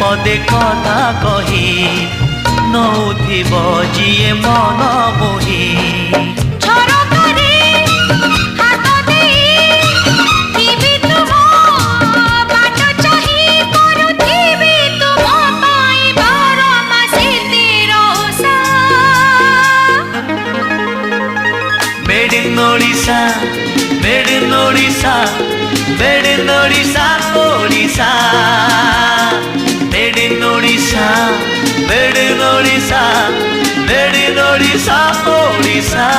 पदे कथा कही नौथिब जिए मन मोही Made in Odisha, made in Odisha, made in Odisha, Odisha. Made in Odisha, made in Odisha, made in Odisha, Odisha.